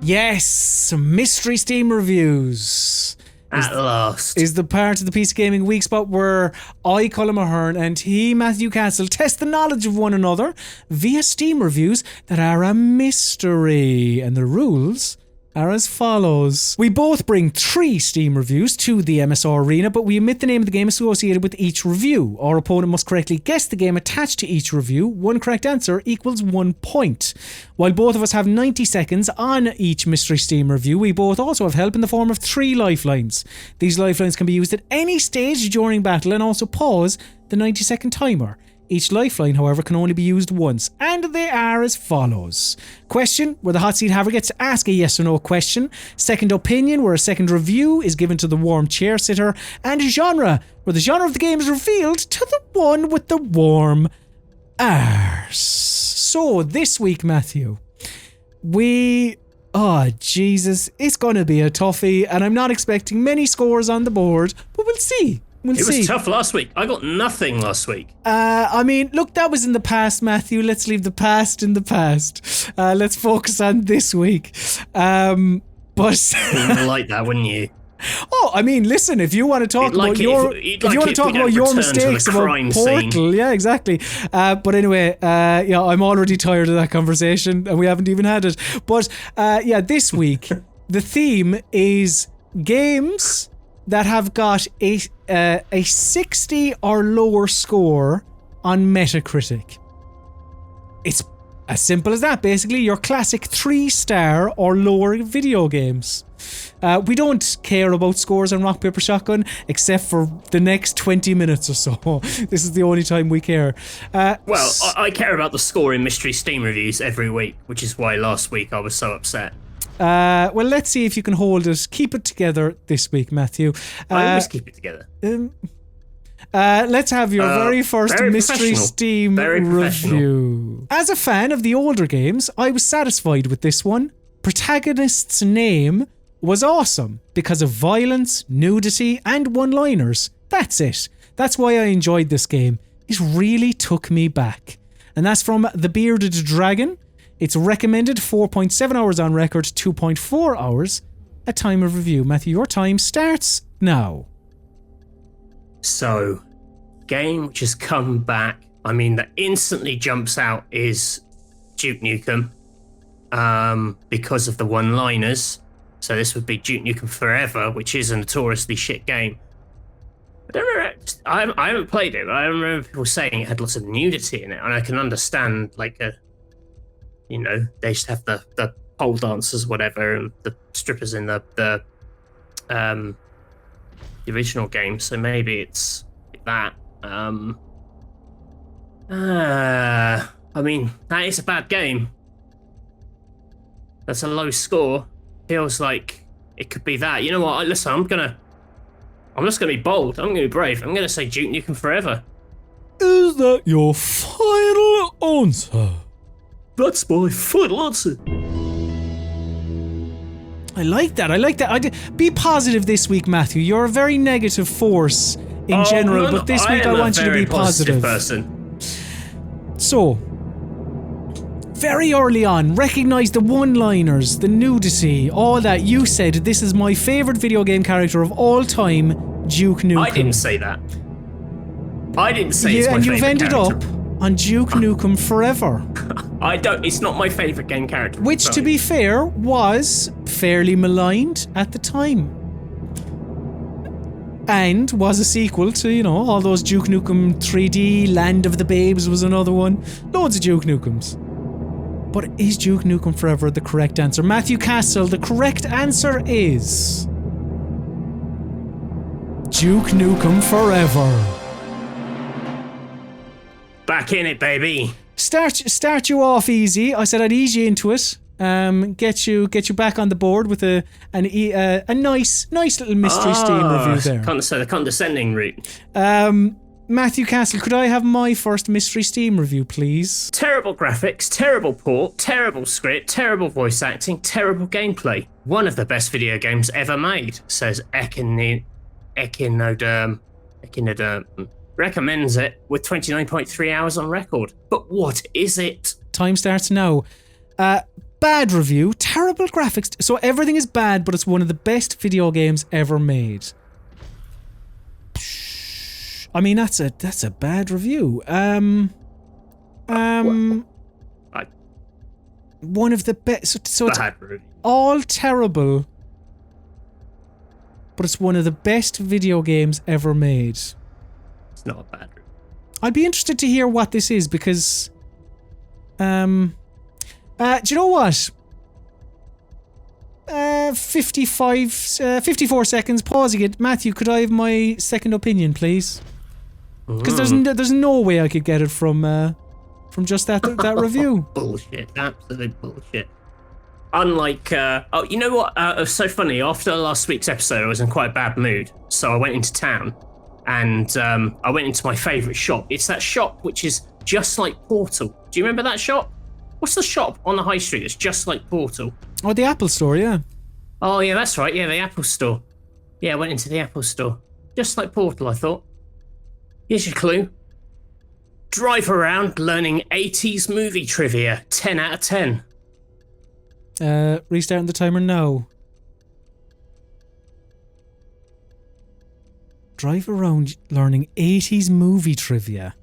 Yes, mystery Steam reviews. At last. Is the part of the PC Gaming Weekspot where I, Colin Ahern, and he, Matthew Castle, test the knowledge of one another via Steam reviews that are a mystery. And the rules are as follows. We both bring 3 Steam reviews to the MSR arena, but we omit the name of the game associated with each review. Our opponent must correctly guess the game attached to each review. 1 correct answer equals 1 point. While both of us have 90 seconds on each mystery Steam review, we both also have help in the form of 3 lifelines. These lifelines can be used at any stage during battle and also pause the 90-second timer. Each lifeline, however, can only be used once, and they are as follows. Question, where the hot seat haver gets to ask a yes or no question. Second opinion, where a second review is given to the warm chair sitter. And genre, where the genre of the game is revealed to the one with the warm arse. So, this week, Matthew, oh, Jesus, it's going to be a toughie, and I'm not expecting many scores on the board, but we'll see. It was tough last week. I got nothing last week. I mean, look, that was in the past, Matthew. Let's leave the past in the past. Let's focus on this week. But you would like that, wouldn't you? Oh, I mean, listen, if you want to talk about your mistakes about Portal, yeah, exactly. But anyway, yeah, I'm already tired of that conversation, and we haven't even had it. But yeah, this week the theme is games that have got a 60 or lower score on Metacritic. It's as simple as that. Basically, your classic 3-star or lower video games. We don't care about scores on Rock Paper Shotgun except for the next 20 minutes or so. This is the only time we care. Well, I care about the score in Mystery Steam reviews every week, which is why last week I was so upset. Well, let's see if you can hold it. Keep it together this week, Matthew. I always keep it together. Let's have your very first Mystery Steam review. As a fan of the older games, I was satisfied with this one. Protagonist's name was awesome because of violence, nudity, and one-liners. That's it. That's why I enjoyed this game. It really took me back. And that's from The Bearded Dragon. It's recommended 4.7 hours on record, 2.4 hours at time of review. Matthew, your time starts now. So, game which has come back, I mean, that instantly jumps out is Duke Nukem, because of the one-liners. So this would be Duke Nukem Forever, which is a notoriously shit game. I haven't played it, but I remember people saying it had lots of nudity in it, and I can understand, like, they just have the pole dancers, whatever, and the strippers in the original game. So maybe it's that. I mean, that is a bad game. That's a low score. Feels like it could be that. You know what? Listen, I'm just gonna be bold. I'm gonna be brave. I'm gonna say Duke Nukem Forever. Is that your final answer? That's my final answer. I like that. Be positive this week, Matthew. You're a very negative force in general, but this week I want you to be positive. Person. So, very early on, recognize the one-liners, the nudity, all that. You said this is my favorite video game character of all time, Duke Nukem. I didn't say that. I didn't say it's my favorite character. And you've ended up on Duke Nukem Forever. It's not my favorite game character. Which, to be fair, was fairly maligned at the time. And was a sequel to, all those Duke Nukem 3D, Land of the Babes was another one. Loads of Duke Nukems. But is Duke Nukem Forever the correct answer? Matthew Castle, the correct answer is Duke Nukem Forever. Back in it, baby. Start you off easy. I said I'd ease you into it. Get you back on the board with a nice little mystery Steam review there. The condescending route. Matthew Castle, could I have my first mystery Steam review, please? Terrible graphics, terrible port, terrible script, terrible voice acting, terrible gameplay. One of the best video games ever made, says Echinoderm. Recommends it with 29.3 hours on record. But what is it? Time starts now. Bad review, terrible graphics. So everything is bad, but it's one of the best video games ever made. I mean, that's a bad review. One of the best. So it's all terrible, but it's one of the best video games ever made. It's not a bad review. I'd be interested to hear what this is because, do you know what? 54 seconds, pausing it. Matthew, could I have my second opinion, please? Because there's no way I could get it from just that review. Bullshit, absolute bullshit. Unlike, you know what? It was so funny. After last week's episode, I was in quite a bad mood, so I went into town, and I went into my favourite shop. It's that shop which is just like Portal. Do you remember that shop? What's the shop on the high street that's just like Portal? Oh, the Apple Store, yeah. Oh, yeah, that's right. Yeah, the Apple Store. Yeah, I went into the Apple Store. Just like Portal, I thought. Here's your clue. Drive around learning 80s movie trivia. 10 out of 10. Restarting the timer now. Drive around learning 80s movie trivia.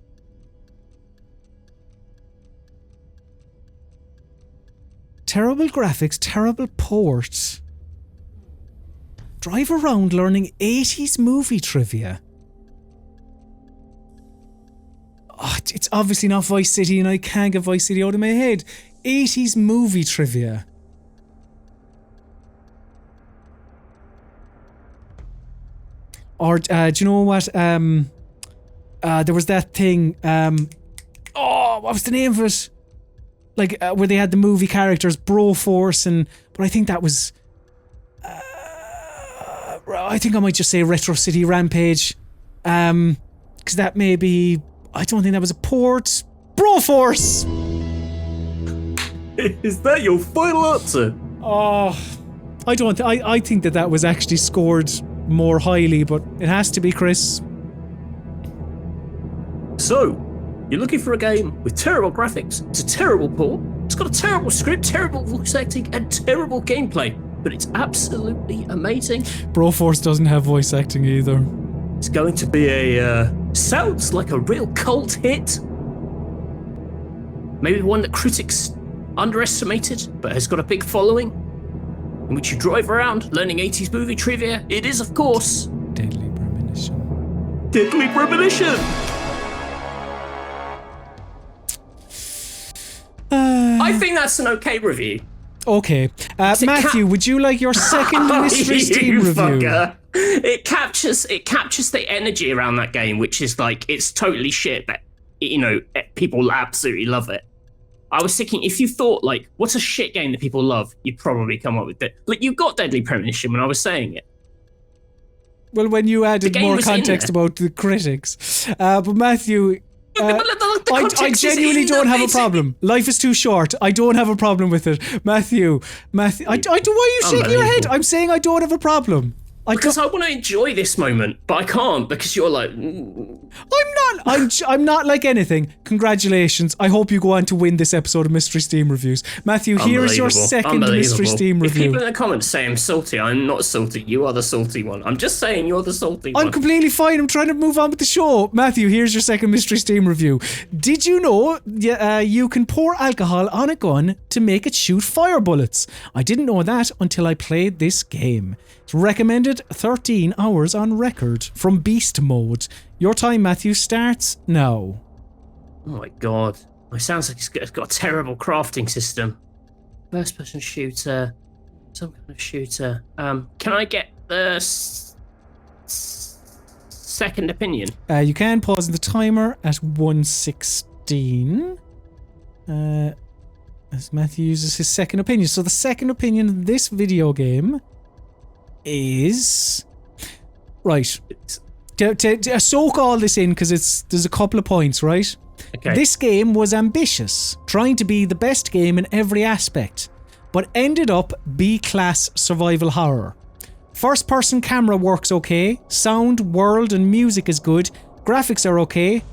Terrible graphics, terrible ports. Drive around learning 80s movie trivia. Oh, it's obviously not Vice City, and I can't get Vice City out of my head. 80s movie trivia. Or, do you know what? There was that thing. What was the name of it? Like, where they had the movie characters, Broforce, but I think that was. I think I might just say Retro City Rampage. Because that may be. I don't think that was a port. Broforce! Is that your final answer? Oh, I don't. I think that was actually scored more highly, but it has to be, Chris. So, you're looking for a game with terrible graphics, it's a terrible port, it's got a terrible script, terrible voice acting, and terrible gameplay, but it's absolutely amazing. Broforce doesn't have voice acting either. It's going to be sounds like a real cult hit. Maybe one that critics underestimated, but has got a big following, in which you drive around learning 80s movie trivia. It is, of course, Deadly Premonition. Deadly Premonition! I think that's an okay review. Okay. Matthew, would you like your second Mystery Steam review? Fucker. It captures the energy around that game, which is like, it's totally shit, but, you know, people absolutely love it. I was thinking, if you thought, like, what's a shit game that people love, you'd probably come up with it. Like, you got Deadly Premonition when I was saying it. Well, when you added more context about the critics. But Matthew, I genuinely don't have a problem. Life is too short. I don't have a problem with it. Matthew, why are you shaking your head? I'm saying I don't have a problem. Because I want to enjoy this moment, but I can't because you're like. I'm not like anything. Congratulations. I hope you go on to win this episode of Mystery Steam Reviews. Matthew, here is your second Mystery Steam review. If people in the comments say I'm salty, I'm not salty. You are the salty one. I'm just saying you're the salty one. I'm completely fine. I'm trying to move on with the show. Matthew, here's your second Mystery Steam review. Did you know you can pour alcohol on a gun to make it shoot fire bullets? I didn't know that until I played this game. It's recommended 13 hours on record from Beast Mode. Your time, Matthew, starts now. Oh my god. It sounds like it's got a terrible crafting system. First person shooter. Some kind of shooter. Can I get the second opinion? You can pause the timer at 1:16. As Matthew uses his second opinion. So the second opinion of this video game is... Right. To soak all this in, because there's a couple of points, right? Okay. This game was ambitious, trying to be the best game in every aspect, but ended up B-class survival horror. First-person camera works okay, sound, world, and music is good, graphics are okay,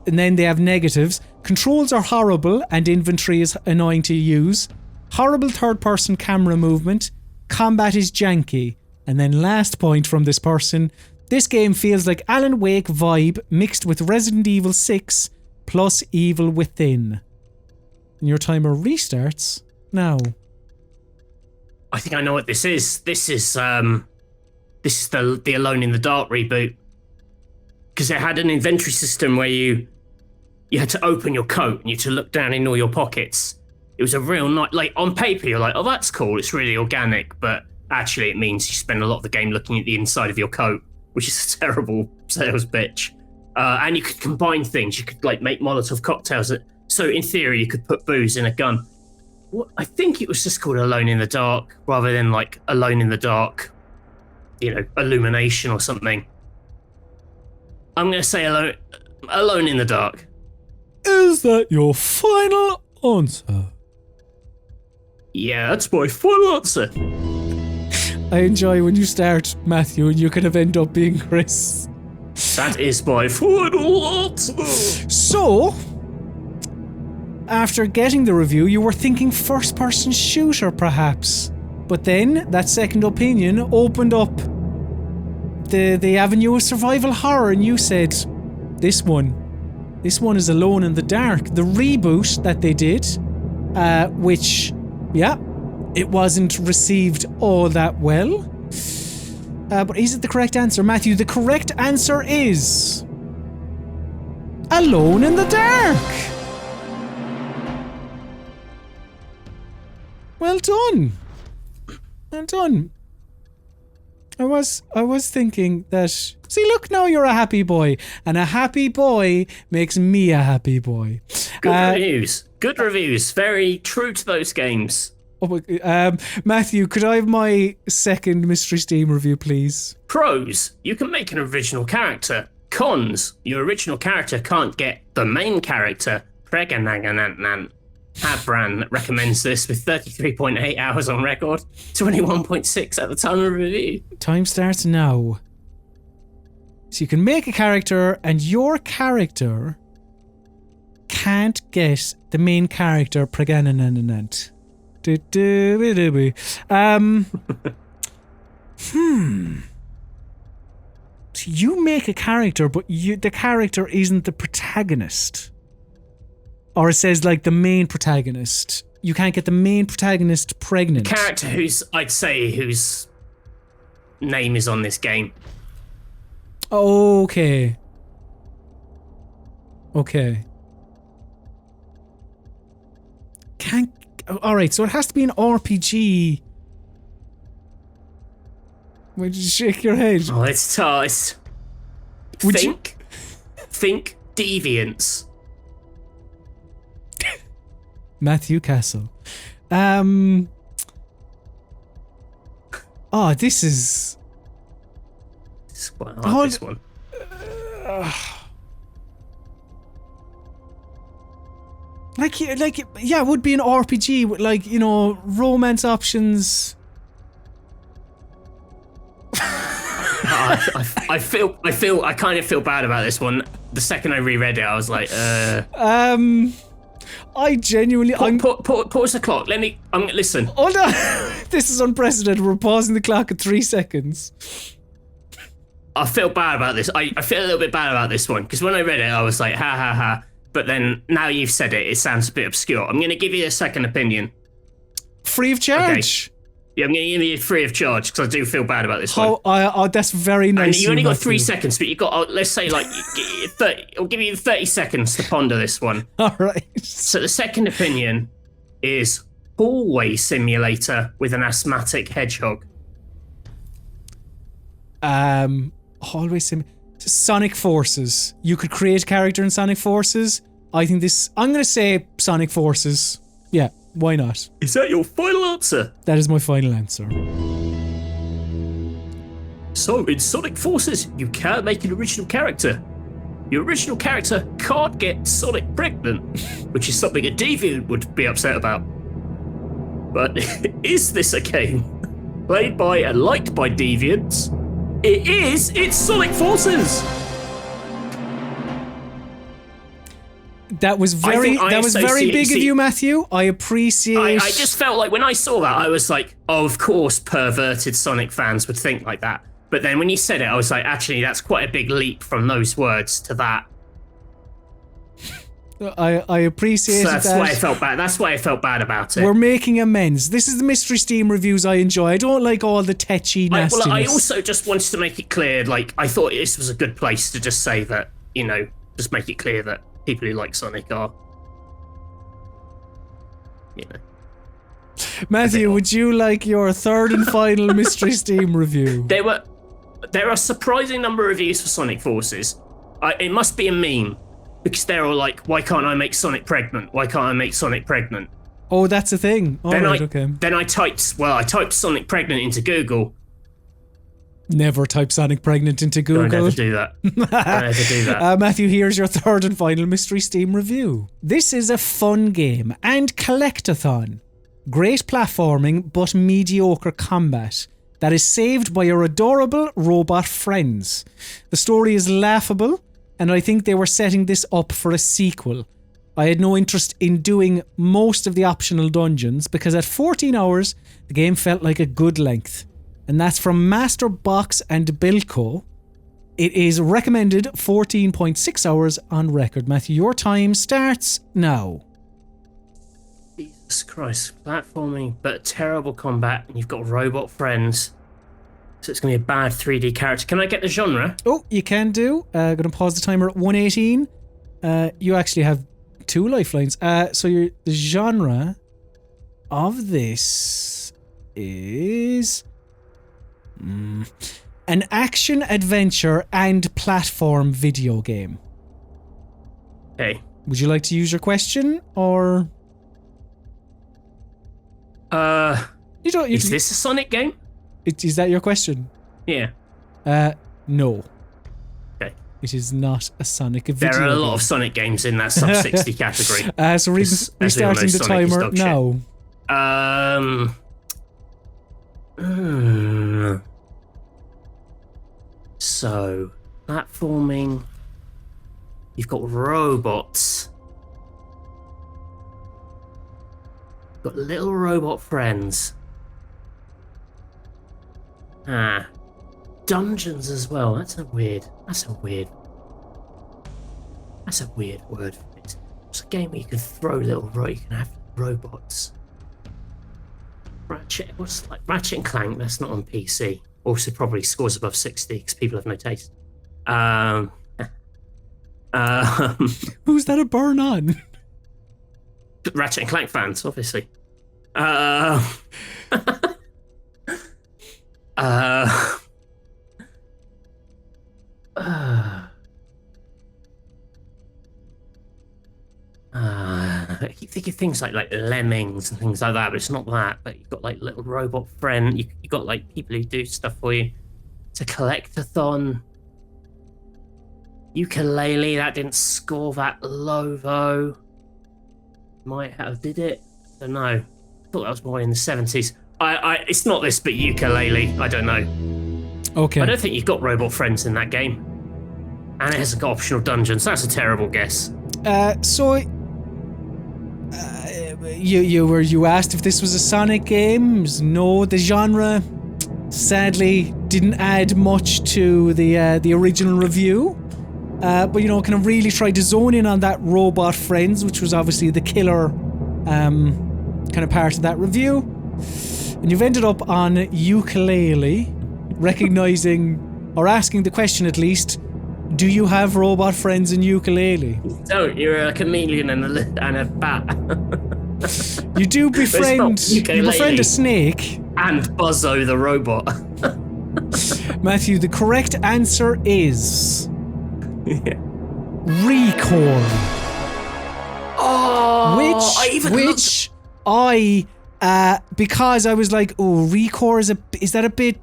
And then they have negatives. Controls are horrible and inventory is annoying to use. Horrible third-person camera movement. Combat is janky. And then last point from this person, this game feels like Alan Wake vibe mixed with Resident Evil 6 plus Evil Within. And your timer restarts now. I think I know what this is. This is the Alone in the Dark reboot. Because it had an inventory system where you had to open your coat and you had to look down in all your pockets. It was a real night. Like on paper, you're like, oh, that's cool. It's really organic, but actually, it means you spend a lot of the game looking at the inside of your coat, which is a terrible sales pitch. And you could combine things. You could like make Molotov cocktails. So in theory, you could put booze in a gun. I think it was just called Alone in the Dark, rather than like Alone in the Dark, Illumination or something. I'm going to say Alone in the Dark. Is that your final answer? Yeah, that's my final answer. I enjoy when you start, Matthew, and you kind of end up being Chris. That is my final answer. So, after getting the review, you were thinking first-person shooter, perhaps. But then, that second opinion opened up the avenue of survival horror, and you said, this one is Alone in the Dark. The reboot that they did, which, yeah, it wasn't received all that well. But is it the correct answer, Matthew? The correct answer is Alone in the Dark. Well done. Well done. I was thinking that, see, look, now you're a happy boy, and a happy boy makes me a happy boy. Good reviews. Very true to those games. Oh my, Matthew, could I have my second Mystery Steam review, please? Pros, you can make an original character. Cons, your original character can't get the main character. Pregananant. Habran recommends this with 33.8 hours on record, 21.6 at the time of review. Time starts now. So you can make a character, and your character can't get the main character pregananant. So you make a character, but the character isn't the protagonist. Or it says like the main protagonist. You can't get the main protagonist pregnant. Character whose name is on this game. Okay. Alright, so it has to be an RPG. Why did you shake your head? Oh, it's tough. Think Deviants. Matthew Castle. This is quite hard, this one. It would be an RPG with romance options. I kind of feel bad about this one. The second I reread it, I was like, I genuinely... Pause the clock. Listen. Hold on. This is unprecedented. We're pausing the clock at 3 seconds. I feel bad about this. I feel a little bit bad about this one, because when I read it, I was like, ha ha ha. But then, now you've said it, it sounds a bit obscure. I'm going to give you a second opinion. Free of charge? Okay. Yeah, I'm going to give you free of charge, because I do feel bad about this one. That's very nice. And you only got 3 seconds, but you got, let's say, I'll give you 30 seconds to ponder this one. All right. So the second opinion is hallway simulator with an asthmatic hedgehog. Hallway Sonic Forces. You could create a character in Sonic Forces. I'm going to say Sonic Forces. Yeah, why not? Is that your final answer? That is my final answer. So, in Sonic Forces, you can make an original character. Your original character can't get Sonic pregnant, which is something a deviant would be upset about. But is this a game played by and liked by deviants? It is! It's Sonic Forces! That was very big of you, Matthew. I appreciate. I just felt like when I saw that, I was like, oh, of course, perverted Sonic fans would think like that. But then when you said it, I was like, actually, that's quite a big leap from those words to that. I appreciate so that's that. why I felt bad. That's why I felt bad about it. We're making amends. This is the Mystery Steam reviews I enjoy. I don't like all the tetchy nastiness. I also just wanted to make it clear, like, I thought this was a good place to just say that, you know, just make it clear that people who like Sonic are, you know. Matthew, would you like your third and final Mystery Steam review? There are a surprising number of reviews for Sonic Forces. It must be a meme. Because they're all like, why can't I make Sonic pregnant? Why can't I make Sonic pregnant? Oh, that's a thing. Okay. Then I typed Sonic pregnant into Google. Never type Sonic pregnant into Google. Don't ever do that. Don't ever do that. Matthew, here's your third and final Mystery Steam review. This is a fun game and collectathon. Great platforming, but mediocre combat that is saved by your adorable robot friends. The story is laughable, and I think they were setting this up for a sequel. I had no interest in doing most of the optional dungeons because at 14 hours, the game felt like a good length. And that's from Master Box and Bilko. It is recommended 14.6 hours on record. Matthew, your time starts now. Jesus Christ. Platforming, but terrible combat, and you've got robot friends. So it's going to be a bad 3D character. Can I get the genre? Oh, you can do. Going to pause the timer at 118. You actually have 2 lifelines. So the genre of this is an action, adventure, and platform video game. Okay. Would you like to use your question, or? Is this a Sonic game? Is that your question? Yeah. No. Okay. It is not a Sonic video game. There are a lot of Sonic games in that sub-60 category. So restarting the timer now. So, platforming. You've got robots. You've got little robot friends. Dungeons as well. That's a weird word for it. It's a game where you can throw you can have robots. Ratchet and Clank, that's not on PC. Also probably scores above 60 because people have no taste. Who's that a burn on? Ratchet and Clank fans, obviously. I keep thinking things like lemmings and things like that, but it's not that. But you've got like little robot friend. You got like people who do stuff for you. It's a collectathon. Ukulele, that didn't score that low though. Might have, did it? I don't know. I thought that was more in the 70s. It's not this, but ukulele. I don't know. Okay. I don't think you've got robot friends in that game, and it hasn't got optional dungeons. That's a terrible guess. You asked if this was a Sonic game. No, the genre sadly didn't add much to the original review. But you know, kind of really tried to zone in on that robot friends, which was obviously the killer kind of part of that review. And you've ended up on ukulele, recognizing or asking the question at least, do you have robot friends in ukulele? Don't, you're a chameleon and a bat. You do befriend a snake. And Buzzo the robot. Matthew, the correct answer is Record. Because I was like, oh, Recore is that a bit,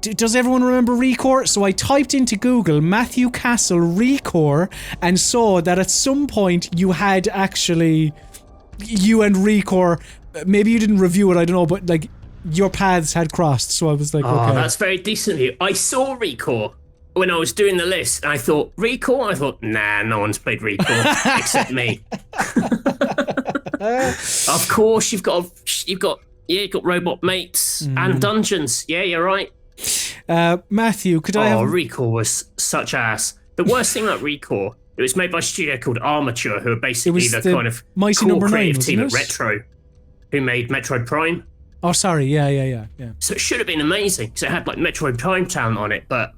does everyone remember Recore? So I typed into Google Matthew Castle Recore and saw that at some point you had actually, you and Recore, maybe you didn't review it, I don't know, but like your paths had crossed. So I was like, okay. That's very decent of you. I saw Recore when I was doing the list, I thought Recall. I thought, nah, no one's played Recall except me. Of course, you've got Robot Mates and Dungeons. Yeah, you're right. Matthew, could I have... Recall was such ass. The worst thing about Recall, it was made by a studio called Armature, who are basically the kind of Mighty core Number 9, creative team wasn't at it? Retro, who made Metroid Prime. Oh, sorry. Yeah. So it should have been amazing, because it had like Metroid Prime talent on it, but...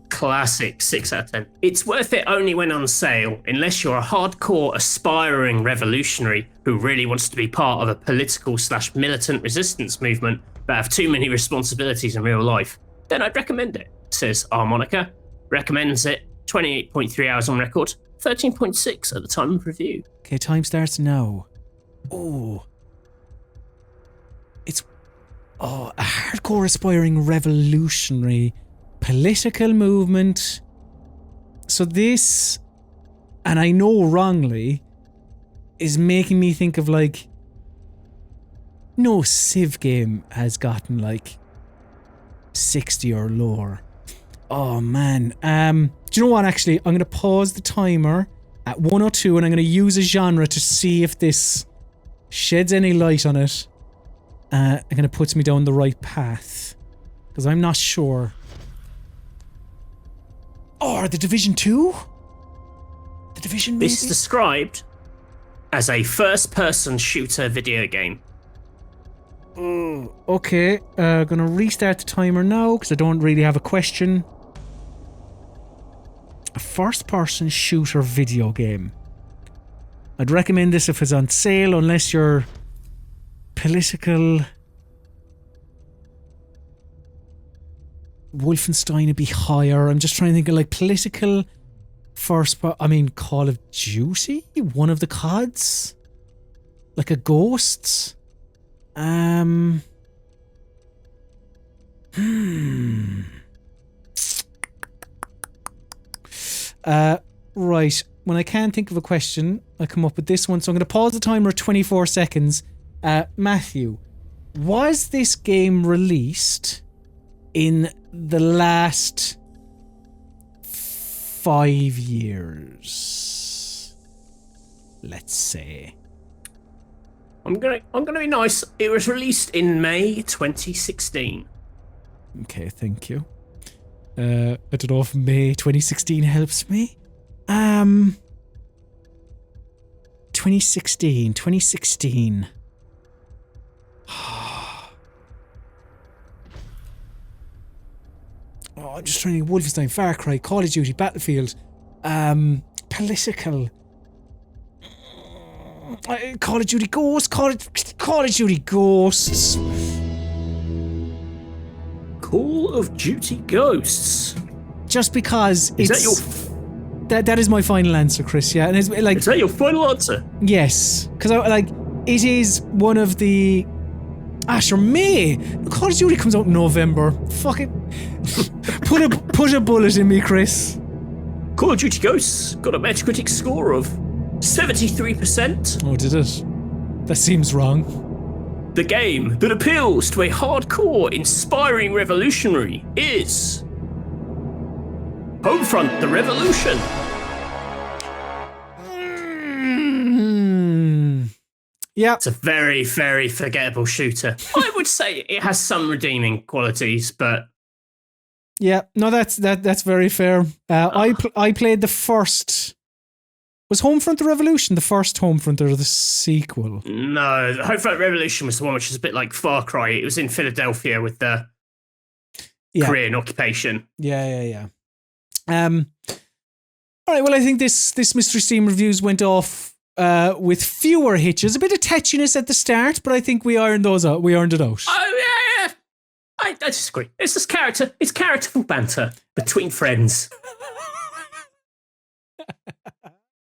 Classic, 6 out of 10. It's worth it only when on sale, unless you're a hardcore, aspiring revolutionary who really wants to be part of a political/militant resistance movement but have too many responsibilities in real life. Then I'd recommend it, says Harmonica. Recommends it, 28.3 hours on record, 13.6 at the time of review. Okay, time starts now. Oh. It's... Oh, a hardcore, aspiring revolutionary... political movement. So this, and I know wrongly, is making me think of like, no Civ game has gotten like 60 or lower. Oh man. Do you know what, actually? I'm going to pause the timer at 102 and I'm going to use a genre to see if this sheds any light on it. And kind of puts me down the right path. Because I'm not sure. Or The Division 2? The Division maybe? This is described as a first-person shooter video game. Okay, gonna restart the timer now because I don't really have a question. A first-person shooter video game. I'd recommend this if it's on sale, unless you're political. Wolfenstein would be higher. I'm just trying to think of like political Call of Duty? One of the CODs? Like a Ghosts? Right. When I can't think of a question, I come up with this one. So I'm going to pause the timer at 24 seconds. Matthew, was this game released in the last 5 years? Let's say. I'm gonna be nice. It was released in May 2016. Okay, thank you. I don't know if May 2016 helps me. 2016. Oh, I'm just trying to think. Wolfenstein, Far Cry, Call of Duty, Battlefield, political. Call of Duty Ghosts, Call of Duty Ghosts. Call of Duty Ghosts. Just because Is it's... that your... That is my final answer, Chris, yeah. And it's like... Is that your final answer? Yes. Because it is one of the... Sure, May. Call of Duty comes out in November. Fuck it. Put a bullet in me, Chris. Call of Duty Ghosts got a Metacritic score of 73%. Oh, did it? That seems wrong. The game that appeals to a hardcore, inspiring revolutionary is... Homefront: The Revolution. Yeah. It's a very, very forgettable shooter. I would say it has some redeeming qualities, but... Yeah, no, that's very fair. I played the first... Was Homefront: The Revolution the first Homefront or the sequel? No, Homefront: Revolution was the one which is a bit like Far Cry. It was in Philadelphia with the Korean occupation. Yeah. All right, well, I think this Mystery Steam Reviews went off with fewer hitches, a bit of tetchiness at the start, but I think we ironed those out. We earned it out. Oh yeah. I disagree. It's just characterful banter between friends.